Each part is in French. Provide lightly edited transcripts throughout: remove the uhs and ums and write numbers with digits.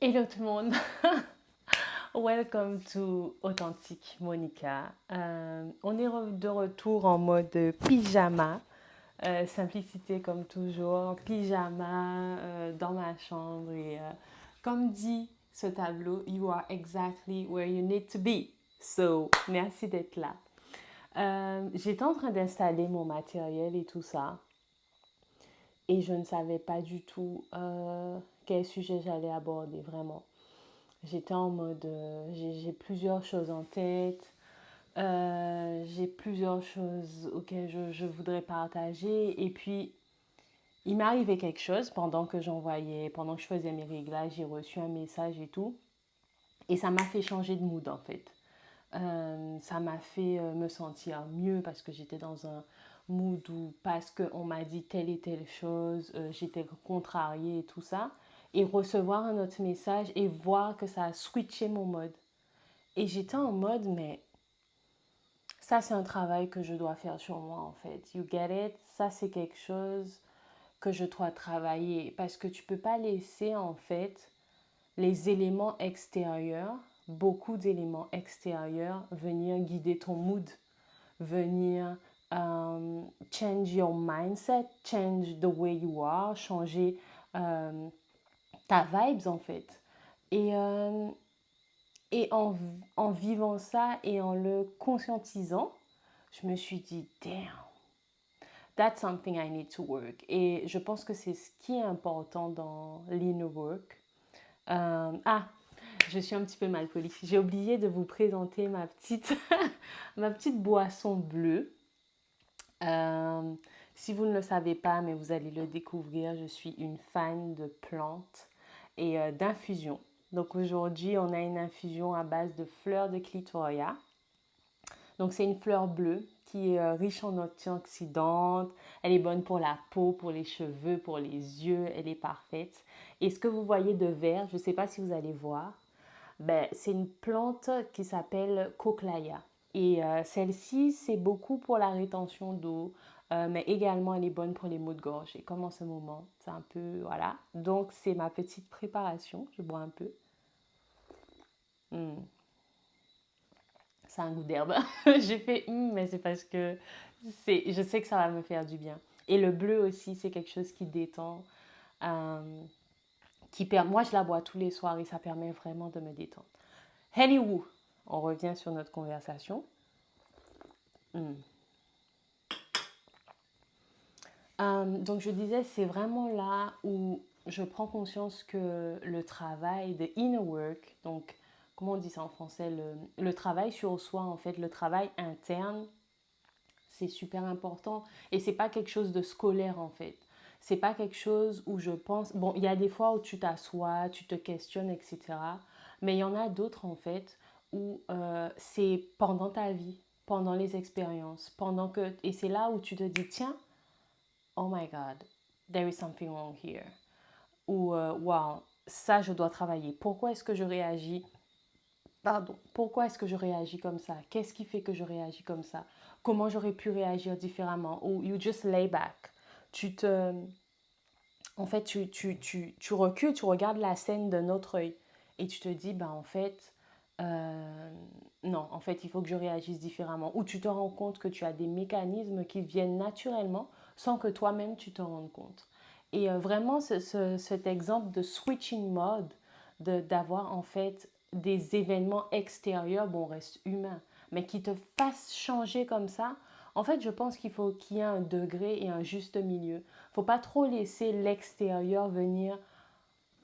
Hello tout le monde, welcome to Authentique Monica. On est de retour en mode pyjama, simplicité comme toujours, pyjama dans ma chambre et comme dit ce tableau, you are exactly where you need to be. So, merci d'être là. J'étais en train d'installer mon matériel et tout ça et je ne savais pas du tout quel sujet j'allais aborder vraiment. J'étais en mode, j'ai plusieurs choses en tête, j'ai plusieurs choses auxquelles je voudrais partager. Et puis, il m'est arrivé quelque chose pendant que je faisais mes réglages, j'ai reçu un message et tout. Et ça m'a fait changer de mood en fait. Ça m'a fait me sentir mieux parce que j'étais dans un mood où, parce qu'on m'a dit telle et telle chose, j'étais contrariée et tout ça. Et recevoir un autre message et voir que ça a switché mon mode. Et j'étais en mode, mais ça, c'est un travail que je dois faire sur moi, en fait. You get it? Ça, c'est quelque chose que je dois travailler. Parce que tu peux pas laisser, en fait, les éléments extérieurs, beaucoup d'éléments extérieurs, venir guider ton mood, venir change your mindset, change the way you are, changer euh, ta vibes, en fait. Et, euh, et en vivant ça et en le conscientisant, je me suis dit, damn, that's something I need to work. Et je pense que c'est ce qui est important dans l'inner work. Ah, je suis un petit peu mal polie. J'ai oublié de vous présenter ma petite, ma petite boisson bleue. Euh, Si vous ne le savez pas, mais vous allez le découvrir, je suis une fan de plantes et d'infusions. Donc aujourd'hui, on a une infusion à base de fleurs de clitoria. Donc c'est une fleur bleue qui est riche en antioxydantes. Elle est bonne pour la peau, pour les cheveux, pour les yeux. Elle est parfaite. Et ce que vous voyez de vert, je ne sais pas si vous allez voir, ben, c'est une plante qui s'appelle Cochlaya. Et celle-ci, c'est beaucoup pour la rétention d'eau, mais également elle est bonne pour les maux de gorge. Et comme en ce moment, c'est un peu, voilà. Donc c'est ma petite préparation. Je bois un peu. Hmm. C'est un goût d'herbe. J'ai fait mais c'est parce que je sais que ça va me faire du bien. Et le bleu aussi, c'est quelque chose qui détend, euh, moi je la bois tous les soirs et ça permet vraiment de me détendre. Anywho, on revient sur notre conversation. Hmm. Donc je disais, c'est vraiment là où je prends conscience que le travail de inner work, donc comment on dit ça en français, le travail sur soi, en fait, le travail interne, c'est super important. Et c'est pas quelque chose de scolaire en fait. C'est pas quelque chose où je pense. Bon, il y a des fois où tu t'assois, tu te questionnes, etc. Mais il y en a d'autres en fait où c'est pendant ta vie, pendant les expériences, pendant que. Et c'est là où tu te dis, tiens, oh my God, there is something wrong here. Ou, wow, ça je dois travailler. Pourquoi est-ce que je réagis Pardon, pourquoi est-ce que je réagis comme ça? Qu'est-ce qui fait que je réagis comme ça? Comment j'aurais pu réagir différemment? Ou you just lay back. Tu te, En fait, tu recules, tu regardes la scène d'un autre œil et tu te dis, ben en fait, euh, non, en fait, il faut que je réagisse différemment. Ou tu te rends compte que tu as des mécanismes qui viennent naturellement sans que toi-même tu te rendes compte. Et vraiment, cet exemple de switching mode, d'avoir en fait des événements extérieurs, bon, on reste humain, mais qui te fassent changer comme ça, en fait, je pense qu'il faut qu'il y ait un degré et un juste milieu. Faut pas trop laisser l'extérieur venir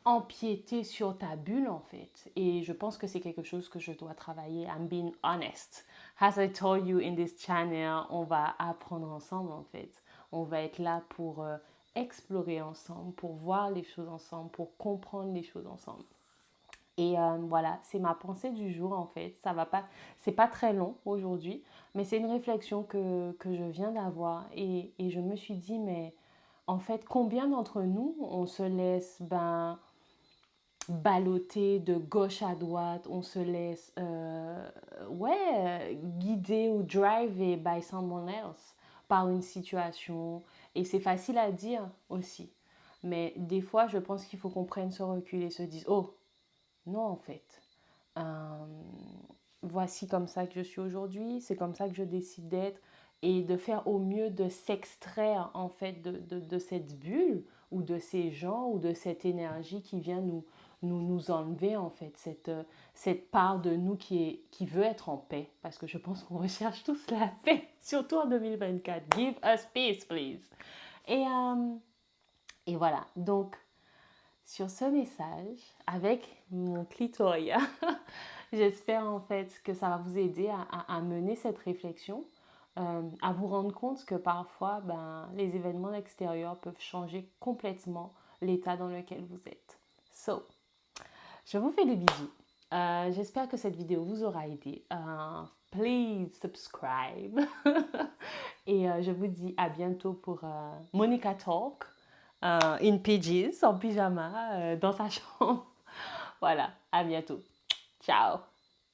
empiéter sur ta bulle en fait. Et je pense que c'est quelque chose que je dois travailler. I'm being honest. As I told you in this channel, on va apprendre ensemble en fait. On va être là pour explorer ensemble, pour voir les choses ensemble, pour comprendre les choses ensemble. Et voilà, c'est ma pensée du jour en fait. Ça va pas, c'est pas très long aujourd'hui, mais c'est une réflexion que je viens d'avoir et je me suis dit, mais en fait, combien d'entre nous on se laisse balloter de gauche à droite, on se laisse guider ou driver by someone else par une situation. Et c'est facile à dire aussi. Mais des fois, je pense qu'il faut qu'on prenne ce recul et se dise, oh, Non, en fait. Euh, Voici comme ça que je suis aujourd'hui, c'est comme ça que je décide d'être et de faire au mieux de s'extraire en fait de cette bulle ou de ces gens ou de cette énergie qui vient nous enlever en fait, cette part de nous qui veut être en paix parce que je pense qu'on recherche tous la paix, surtout en 2024. Give us peace, please. Et, euh, et voilà, donc sur ce message, avec mon clitoria, j'espère en fait que ça va vous aider à mener cette réflexion, à vous rendre compte que parfois, les événements extérieurs peuvent changer complètement l'état dans lequel vous êtes. So, je vous fais des bisous. J'espère que cette vidéo vous aura aidé. Please subscribe. Et je vous dis à bientôt pour Monica Talk in PJs, en pyjama, dans sa chambre. Voilà, à bientôt. Ciao.